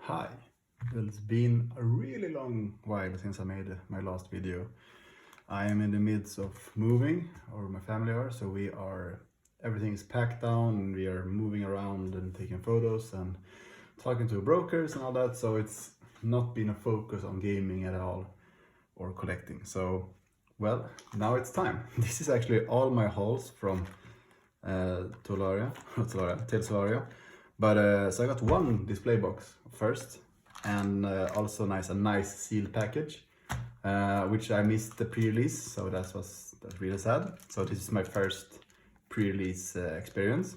Hi, it's been a really long while since I made my last video. I am in the midst of moving, or my family are, so everything is packed down and we are moving around and taking photos and talking to brokers and all that, so it's not been a focus on gaming at all or collecting. So, well, now it's time. This is actually all my hauls from Tales of Aria. But so I got one display box first, and also a nice sealed package, which I missed the pre-release, so that's really sad. So this is my first pre-release experience,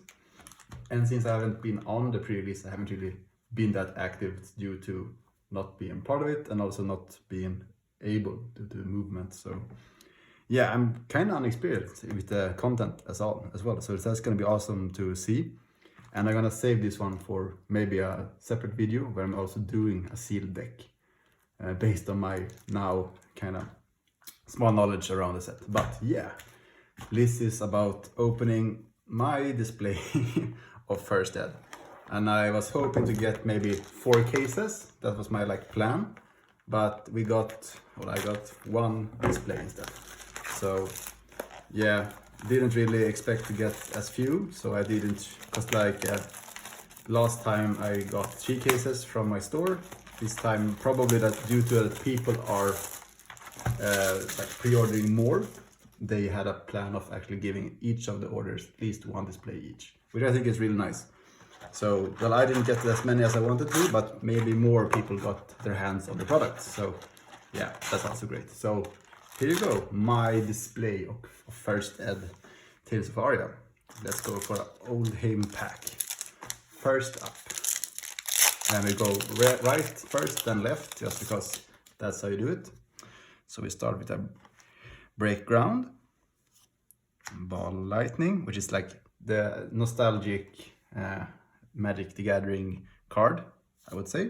and since I haven't been on the pre-release, I haven't really been that active due to not being part of it and also not being able to do movement. So yeah, I'm kind of unexperienced with the content as well. So that's going to be awesome to see. And I'm going to save this one for maybe a separate video where I'm also doing a sealed deck based on my now kind of small knowledge around the set. But yeah, this is about opening my display of First Ed. And I was hoping to get maybe 4 cases. That was my plan. But I got one display instead. So yeah, didn't really expect to get as few, so I didn't, because last time I got 3 cases from my store. This time probably that due to that people are pre-ordering more, they had a plan of actually giving each of the orders at least 1 display each, which I think is really nice. So, well, I didn't get as many as I wanted to, but maybe more people got their hands on the products. So yeah, that's also great. So here you go, my display of First Ed Tales of Aria. Let's go for an Oldham pack. First up, and we go right first, then left, just because that's how you do it. So we start with a Break Ground, Ball Lightning, which is like the nostalgic Magic the Gathering card, I would say.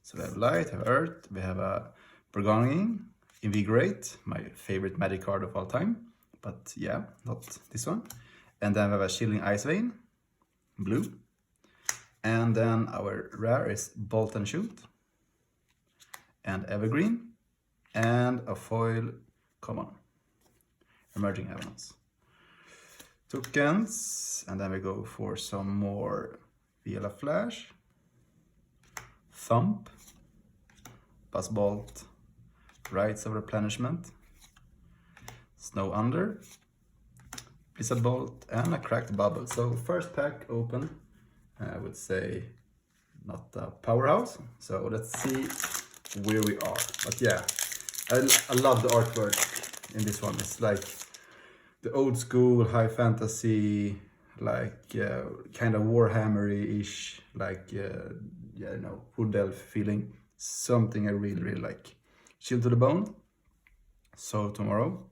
So we have Light, we have Earth, we have a Burgundy, Invigorate, my favorite Magic card of all time, but yeah, not this one. And then we have a Chilling Ice Vein, blue. And then our rare is Bolt and Shoot, and Evergreen, and a foil common, Emerging Evidence. Tokens, and then we go for some more Viola Flash, Thump, Buzz Bolt, Rites of Replenishment, Snow Under, Blizzard Bolt, and a Cracked Bubble. So first pack open, I would say not a powerhouse. So let's see where we are. But yeah, I love the artwork in this one. It's like the old school high fantasy, kind of Warhammer-ish, Wood Elf feeling. Something I really like. Chill to the Bone, So Tomorrow,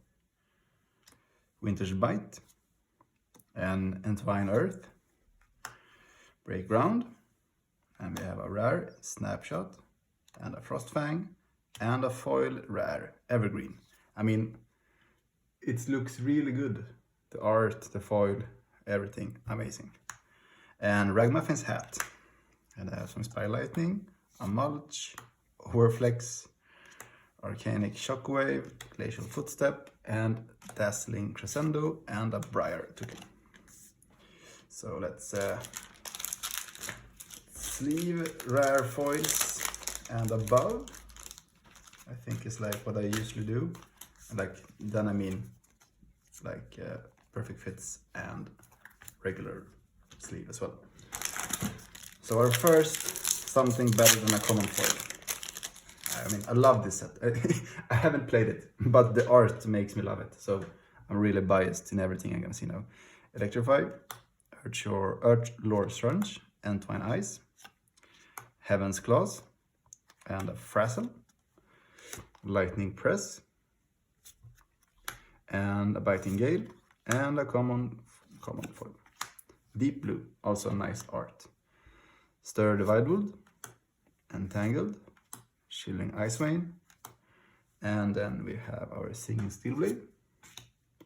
Winter's Bite, and Entwine Earth, Break Ground, and we have a rare Snapshot, and a Frostfang, and a foil rare Evergreen. I mean, it looks really good. The art, the foil, everything amazing. And Ragmuffin's hat, and I have some Spy Lightning, a Mulch, Horflex, Arcanic Shockwave, Glacial Footstep, and Dazzling Crescendo, and a Briar Token. So let's sleeve rare foils, and above, I think is like what I usually do. Then I mean perfect fits and regular sleeve as well. So our first, something better than a common foil. I mean, I love this set. I haven't played it, but the art makes me love it. So I'm really biased in everything I'm gonna see now. Electrify, Earthlore Strunch, Entwine Eyes, Heaven's Claws, and a Frazzle, Lightning Press, and a Biting Gale, and a common foil. Deep Blue, also nice art. Stir Dividewood, Entangled, Chilling Ice Vein, and then we have our Singing Steelblade,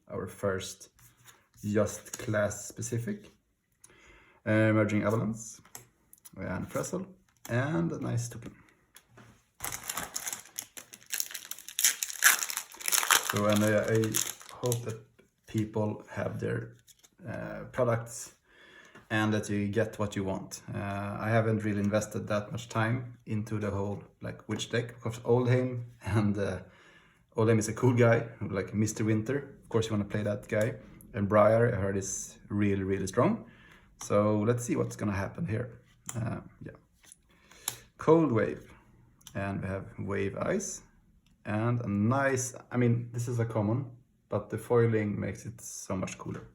our first just class specific, Emerging Avalanche, and Frazzle, and a nice token. So, and I hope that people have their products and that you get what you want. I haven't really invested that much time into the whole like which deck, because Oldhim and Oldhim is a cool guy, like Mr. Winter. Of course you want to play that guy. And Briar, I heard, is really, really strong. So let's see what's gonna happen here. Yeah. Cold Wave, and we have Wave Ice, and a nice, I mean, this is a common, but the foiling makes it so much cooler.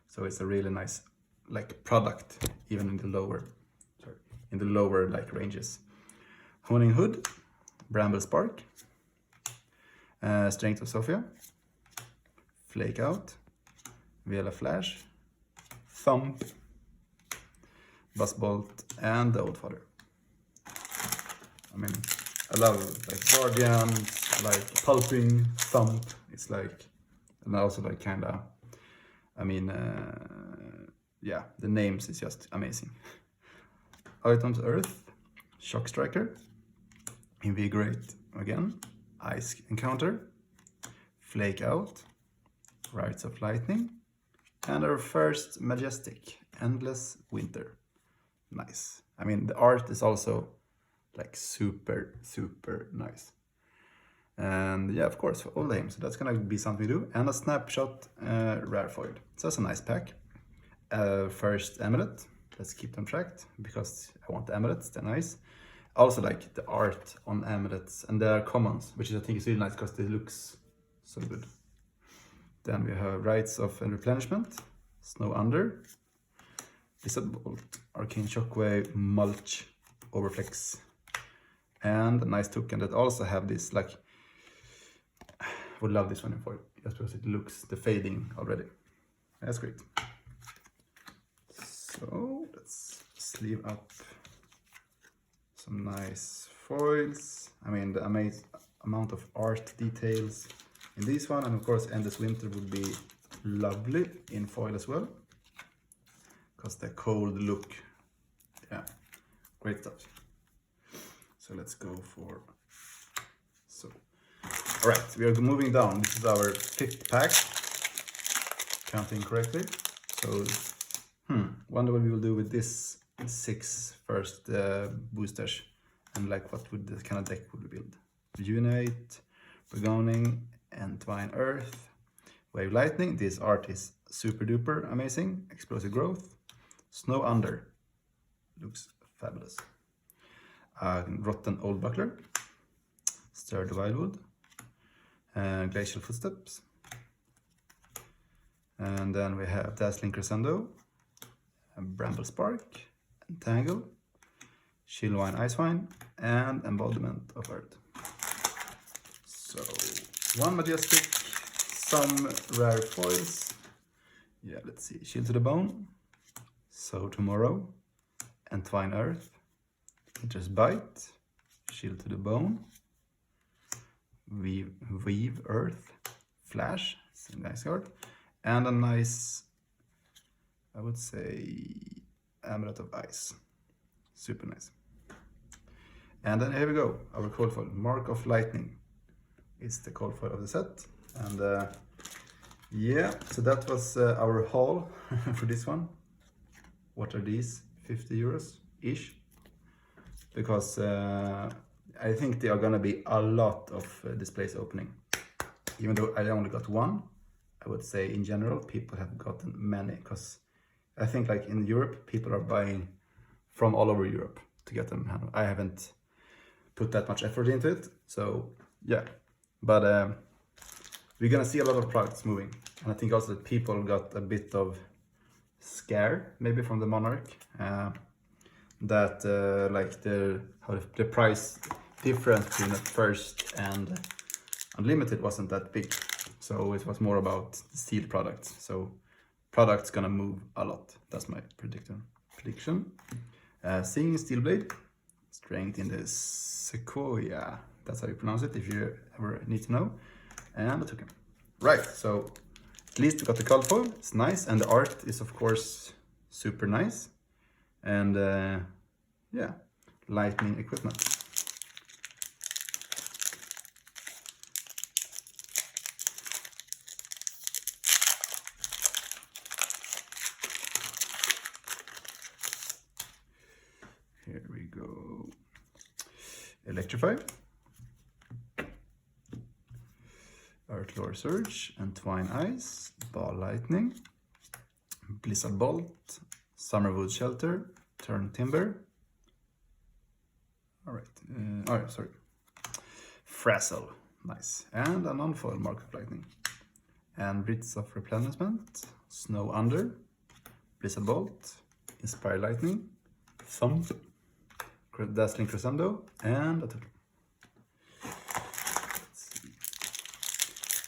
So it's a really nice like product, even in the lower like ranges. Honing Hood, Bramble Spark, Strength of Sophia, Flake Out, Vela Flash, Thump, Buzzbolt, and the Old Father. I mean, I love like Guardians, like Pulping, Thump. It's like, and also like kinda, I mean, yeah, the names is just amazing. Items Earth, Shock Striker, Invigorate again, Ice Encounter, Flake Out, Rites of Lightning, and our first Majestic, Endless Winter. Nice. I mean, the art is also like super, super nice. And yeah, of course, for Oldhim, so that's gonna be something to do. And a Snapshot rare foil. So that's a nice pack. First Amulet, let's keep them tracked because I want the amulets, they're nice. Also like the art on amulets, and they are commons, which I think is really nice because they looks so good. Then we have Rites of Replenishment, Snow Under, Lizard Bolt, Arcane Shockwave, Mulch, Overflex, and a nice token that also have this like, I would love this one in foil, just because it looks the fading already. That's great. So let's sleeve up some nice foils. I mean, the amazing amount of art details in this one, and of course Endless Winter would be lovely in foil as well, because the cold look, yeah, great stuff. So let's go for, so, all right, we are moving down. This is our 5th pack, counting correctly. So, wonder what we will do with this 6 first boosters, and like what would the kind of deck would we build? Rejuvenate, Burgoning, Entwine Earth, Wave Lightning. This art is super duper amazing. Explosive Growth, Snow Under, looks fabulous. Rotten Old Buckler, Stirred Wildwood, Glacial Footsteps, and then we have Dazzling Crescendo, Bramble Spark, Entangle, Chillwine Icewine, and Embodiment of Earth. So, 1 Majestic, some rare foils. Yeah, let's see. Shield to the Bone, Sow Tomorrow, Entwine Earth, Just Bite, Shield to the Bone, Weave Earth, Flash, it's a nice card, and a nice, I would say, Amulet of Ice. Super nice. And then here we go, our cold foil, Mark of Lightning. It's the cold foil of the set. And yeah, so that was our haul for this one. What are these? 50 euros-ish? Because I think there are gonna be a lot of displays opening. Even though I only got 1, I would say in general people have gotten many, because I think like in Europe people are buying from all over Europe to get them. I haven't put that much effort into it, so yeah. But we're gonna see a lot of products moving, and I think also that people got a bit of scare maybe from the Monarch, that like the price difference between the first and Unlimited wasn't that big, so it was more about the sealed products. So products gonna move a lot. That's my prediction. Singing Steelblade, Strength in the Sequoia. That's how you pronounce it if you ever need to know. And the token. Right, so at least we got the cold foil. It's nice, and the art is of course super nice. And yeah, lightning equipment. Here we go. Electrify, Earthlore Surge, Entwine Ice, Ball Lightning, Blizzard Bolt, Summerwood Shelter, Turn Timber. Alright, sorry. Frazzle, nice. And a non-foil Mark of Lightning. And Writs of Replenishment, Snow Under, Blizzard Bolt, Inspire Lightning, Thump, Dazzling Crescendo, and a turtle.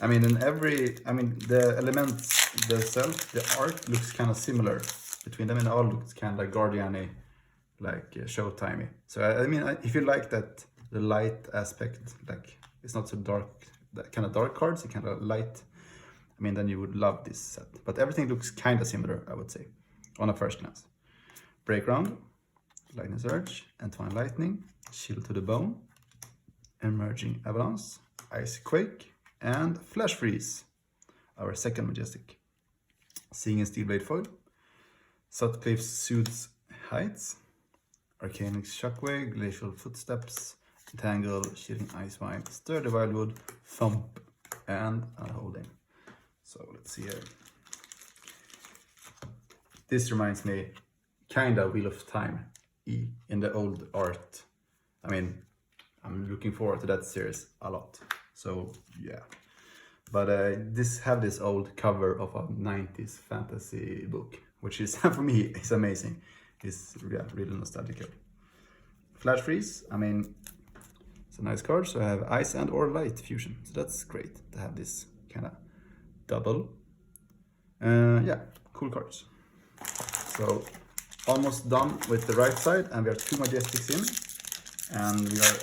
I mean, the elements themselves, the art looks kind of similar between them, and all looks kind of like Guardian-y, like Showtime-y. So I mean, if you like that, the light aspect, like it's not so dark, that kind of dark cards, it's kind of light. I mean, then you would love this set. But everything looks kind of similar, I would say, on a first glance. Break Round, Lightning Surge, Entwine Lightning, Chill to the Bone, Emerging Avalanche, Ice Quake, and Flash Freeze, our second Majestic. Seeing Steelblade Foil, Sutcliffe Soothes Heights, Arcanic Shockwave, Glacial Footsteps, Tangle, Shielding Icewine, Sturdy Wildwood, Thump, and Unholding. So let's see here. This reminds me kinda Wheel of Time in the old art. I mean, I'm looking forward to that series a lot. So yeah, but this old cover of a 90s fantasy book, which is for me is amazing. It's really nostalgic. Flash Freeze, I mean, it's a nice card. So I have ice and or light fusion, so that's great to have this kind of double. Yeah, cool cards. So almost done with the right side, and we are 2 Majestics in, and we are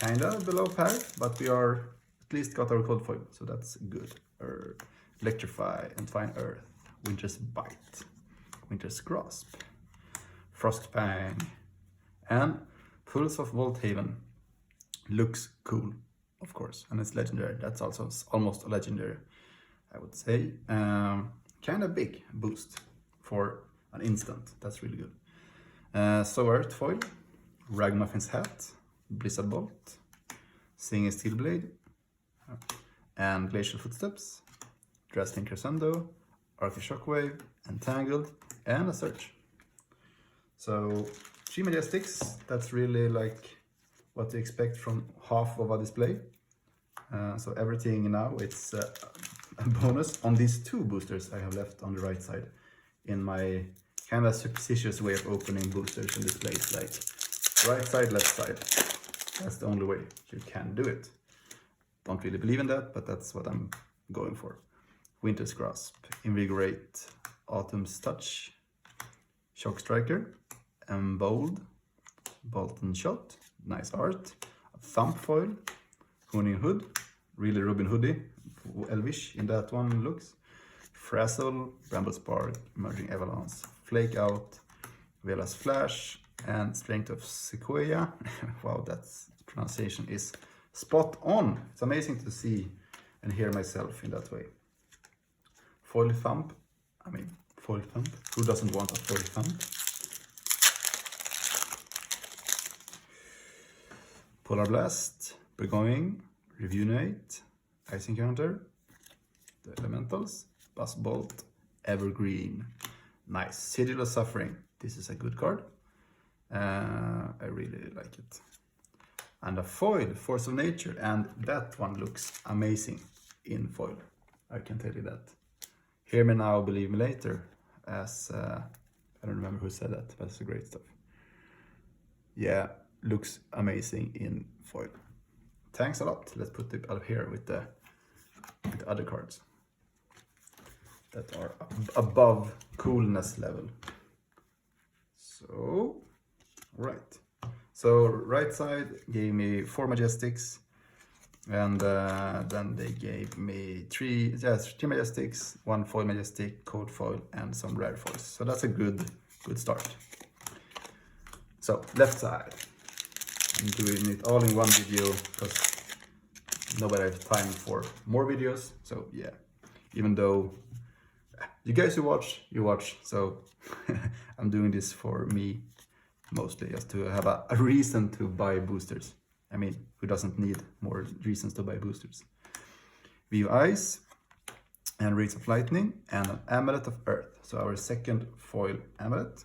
kind of below par, but we are at least got our cold foil, so that's good. Electrify, Entwine Earth, Winter's Bite, Winter's Grasp, Frostfang, and Pulse of Volthaven. Looks cool, of course, and it's legendary. That's also almost a legendary, I would say. Kind of big boost for an instant. That's really good. So Earth Foil, Ragmuffin's Hat, Blizzard Bolt, Singing Steelblade, and Glacial Footsteps, Dazzling Crescendo, Arctic Shockwave, Entangled, and a Search. So 3 Majestics, that's really like what you expect from half of a display. So everything now, it's a bonus on these 2 boosters I have left on the right side in my kind of superstitious way of opening boosters and displays, like right side, left side. That's the only way you can do it. Don't really believe in that, but that's what I'm going for. Winter's Grasp, Invigorate, Autumn's Touch, Shock Striker, Embold, Bolton Shot, nice art, a Thump Foil, Hooning Hood, really Robin Hoodie, Elvish in that one looks, Frazzle, Bramble Spark, Emerging Avalanche, Flake Out, Vela's Flash, and Strength of Sequoia. Wow, that pronunciation is spot on. It's amazing to see and hear myself in that way. Foil Thump, foil Thump. Who doesn't want a foil Thump? Polar Blast, Burgoying, Rejuvenate, Ice Encounter, the Elementals, Buzz Bolt, Evergreen. Nice. Sigil of Suffering. This is a good card. I really like it. And a foil, Force of Nature, and that one looks amazing in foil. I can tell you that. Hear me now, believe me later. As I don't remember who said that, but it's great stuff. Yeah, looks amazing in foil. Thanks a lot. Let's put it up here with the other cards that are above coolness level. So, right. So right side gave me 4 Majestics, and then they gave me 3 Majestics, 1 foil Majestic, code foil, and some rare foils. So that's a good start. So left side, I'm doing it all in one video because nobody has time for more videos. So yeah, even though you guys who watch, you watch. So I'm doing this for me mostly, just to have a reason to buy boosters. I mean, who doesn't need more reasons to buy boosters? View Ice and Reeds of Lightning and an Amulet of Earth. So our second foil amulet.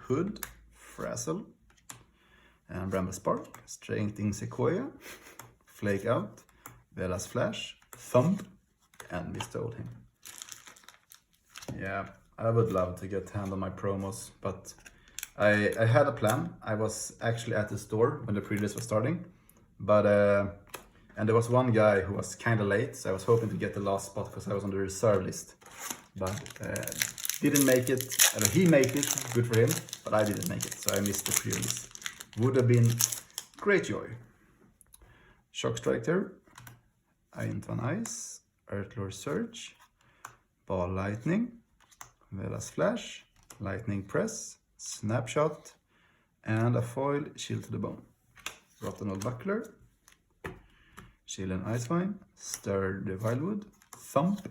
Hood, Frazzle, and Bramble Spark, Strengthening Sequoia, Flake Out, Vela's Flash, Thump, and Mistole him. Yeah, I would love to get hand on my promos, but I had a plan. I was actually at the store when the pre-release was starting, but and there was one guy who was kind of late, so I was hoping to get the last spot because I was on the reserve list, but didn't make it. He made it, good for him, but I didn't make it, so I missed the pre-release. Would have been great joy. Shock Striker, Iron Ice, Earthlore Surge, Ball Lightning, Vela's Flash, Lightning Press, Snapshot, and a foil Shield to the Bone. Rotten Old Buckler, Chill and Icevine, Stir the Wildwood, Thump,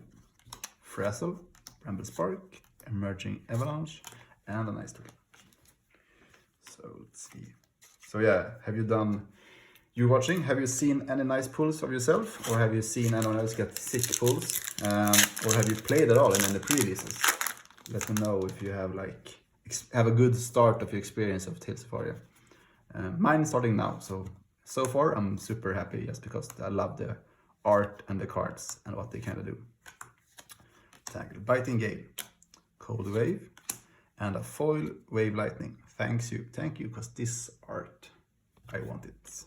Frazzle, Bramble Spark, Emerging Avalanche, and a nice token. So let's see. So yeah, you watching, have you seen any nice pulls of yourself? Or have you seen anyone else get sick pulls? Or have you played at all in the pre-releases? Let me know if you have have a good start of your experience of Tales of Aria. Mine is starting now, so far I'm super happy just because I love the art and the cards and what they kind of do. Tangle, Biting Gale, Cold Wave, and a foil Wave Lightning. Thank you, because this art, I want it.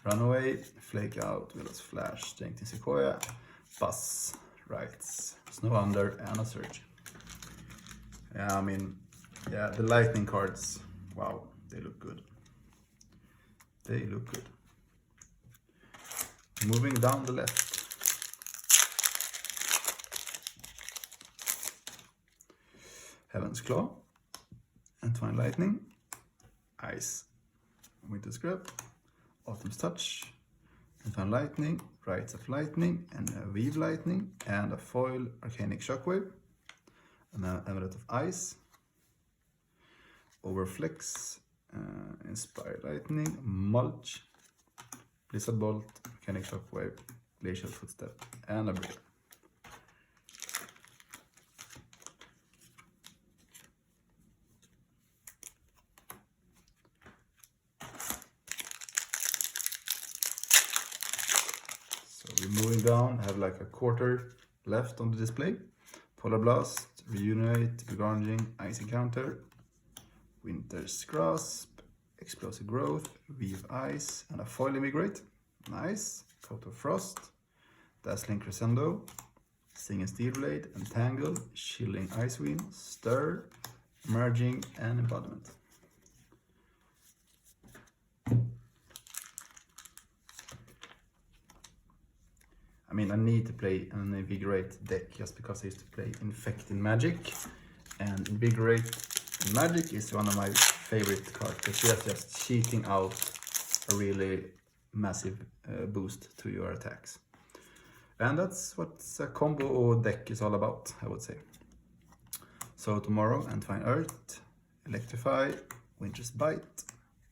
Runaway, Flake Out, Vela's Flash, Strengthening Sequoia, Buzz, Rights, Snow Under, and a Surge. Yeah, I mean, yeah, the lightning cards, wow, they look good. They look good. Moving down the left. Heaven's Claw, Entwine Lightning, Ice, Winter Scrap, Autumn's Touch, Entwine Lightning, Rights of Lightning, and a Weave Lightning, and a foil Arcanic Shockwave, an Amulet of Ice, Overflex, Inspire Lightning, Mulch, Blizzard Bolt, Arcanic Shockwave, Glacial Footstep, and a Break. So we're moving down, I have like a quarter left on the display. Polar Blast, Reunite, Begrudging, Ice Encounter, Winter's Grasp, Explosive Growth, Weave Ice, and a foil Immigrate. Nice. Coat of Frost, Dazzling Crescendo, Singing Steel Blade, Entangle, Chilling Icewind, Stir, Merging, and Embodiment. I mean, I need to play an Invigorate deck just because I used to play Infect in Magic, and Invigorate in Magic is one of my favorite cards because it's just cheating out a really massive boost to your attacks. And that's what a combo deck is all about, I would say. So tomorrow, Entwine Earth, Electrify, Winter's Bite,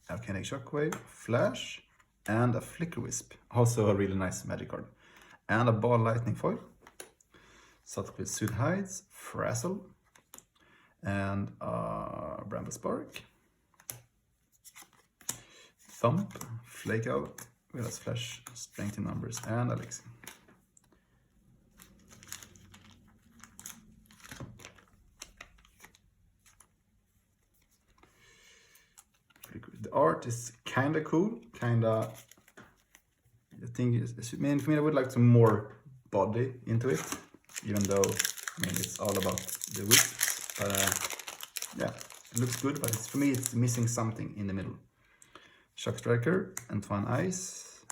Arcanic Shockwave, Flash, and a Flicker Wisp. Also a really nice magic card. And a Ball Lightning foil. Subtle Sud Hides, Frazzle, and a Bramble Spark. Thump, Flake Out, Vela's Flash, Strength in Numbers, and Elixir. The art is kinda cool, kinda. The thing is, for me, I would like some more body into it, even though, I mean, it's all about the wisps. But yeah, it looks good, but for me, it's missing something in the middle. Shock Striker, Entwine Ice,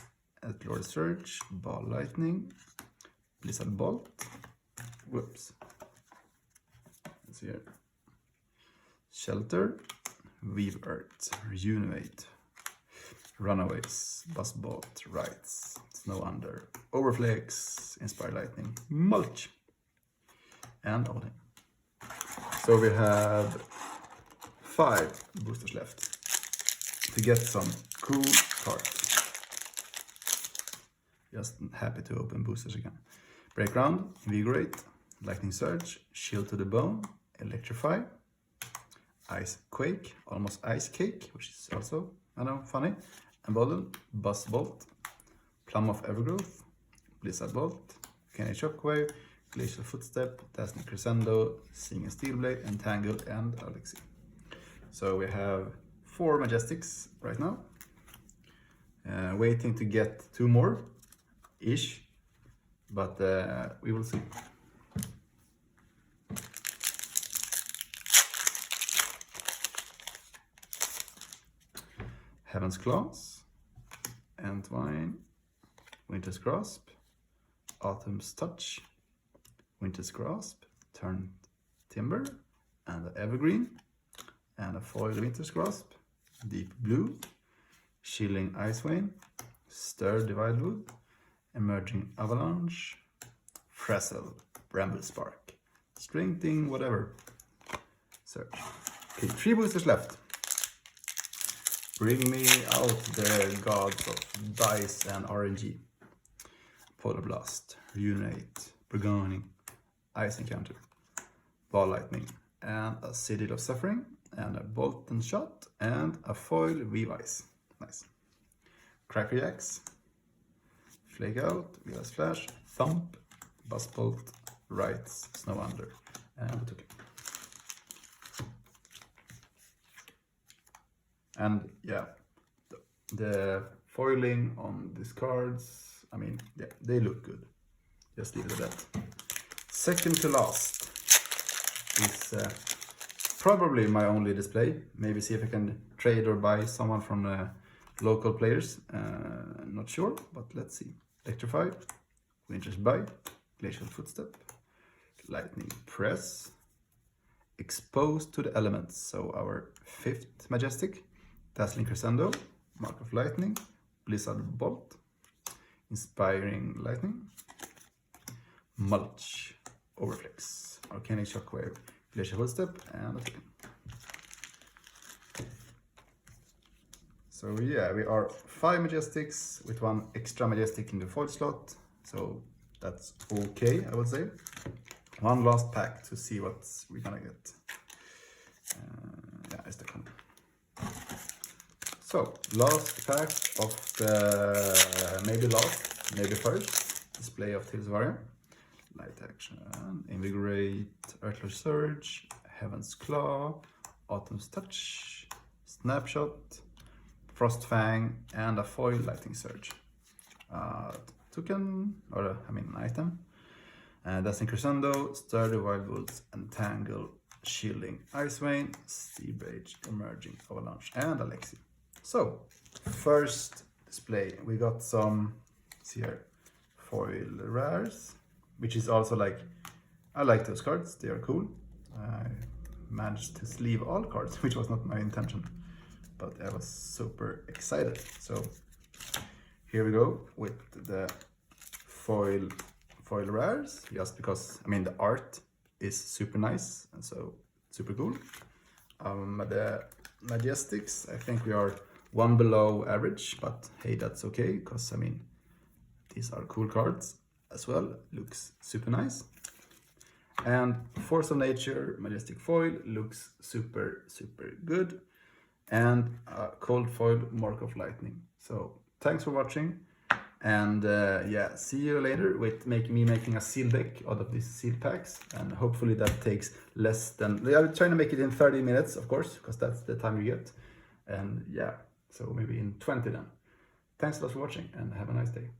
Earthlore Surge, Ball Lightning, Blizzard Bolt. Whoops. Let's see here. Shelter, Weave Earth, Reunite, Runaways, Buzzbolt, Rights, Snow Under, Overflex, Inspire Lightning, Mulch, and All In. So we have 5 boosters left to get some cool cards. Just happy to open boosters again. Break Ground, Invigorate, Lightning Surge, Shield to the Bone, Electrify, Ice Quake, almost Ice Cake, which is also, I know, funny. Embolden, Buzzbolt, Plum of Evergrowth, Blizzard Bolt, Volcanic Shockwave, Glacial Footstep, Dazzling Crescendo, Seeing a Steelblade, Entangle, and Alexi. So we have 4 Majestics right now. Waiting to get 2 more, ish, but we will see. Heaven's Claws, Entwine, Winter's Grasp, Autumn's Touch, Winter's Grasp, Turned Timber, and an Evergreen, and a foil Winter's Grasp, Deep Blue, Chilling Icewind, Stir Dividewood, Emerging Avalanche, Frazzle, Bramble Spark, Strengthening, whatever. Search. Okay, 3 boosters left. Bring me out the gods of dice and RNG. Polar Blast, Reunite, Burgundy, Ice Encounter, Ball Lightning, and a Citadel of Suffering, and a Bolt and Shot, and a foil Weave Ice. Nice. Cracker Jacks, Flake Out, Vilas Flash, Thump, Buzzbolt, Rights, Snow Under, and we took it. And yeah, the foiling on these cards, I mean, yeah, they look good. Just leave it at that. Second to last is probably my only display. Maybe see if I can trade or buy someone from local players. Not sure, but let's see. Electrify, Winter's Bite, Glacial Footstep, Lightning Press, Exposed to the Elements. So our 5th Majestic. Dazzling Crescendo, Mark of Lightning, Blizzard Bolt, Inspiring Lightning, Mulch, Overflex, Volcanic Shockwave, Glacial Footstep, and a Flame. So yeah, we are 5 Majestics with 1 extra Majestic in the foil slot, so that's okay, I would say. 1 last pack to see what we're gonna get. Yeah, it's the con. So, last pack of the, maybe last, maybe first, display of Tales of Aria. Light Action, Invigorate, Earthly Surge, Heaven's Claw, Autumn's Touch, Snapshot, Frostfang, and a foil Lightning Surge. Token, or I mean an item. Dazzling Crescendo, Sturdy Wildwoods, Entangle, Shielding Icewind, Steelblade, Emerging Avalanche, and Alexi. So, first display, we got some, see here, foil rares, which is also like, I like those cards, they are cool. I managed to sleeve all cards, which was not my intention, but I was super excited. So, here we go with the foil rares, just because, I mean, the art is super nice, and so super cool. The Majestics, I think we are 1 below average, but hey, that's okay, because I mean, these are cool cards as well, looks super nice. And Force of Nature, Majestic Foil, looks super good. And Cold Foil, Mark of Lightning. So, thanks for watching, and yeah, see you later with making a seal deck out of these seal packs, and hopefully that takes less than, I'm trying to make it in 30 minutes, of course, because that's the time you get. And yeah, so maybe in 20 then. Thanks a lot for watching, and have a nice day.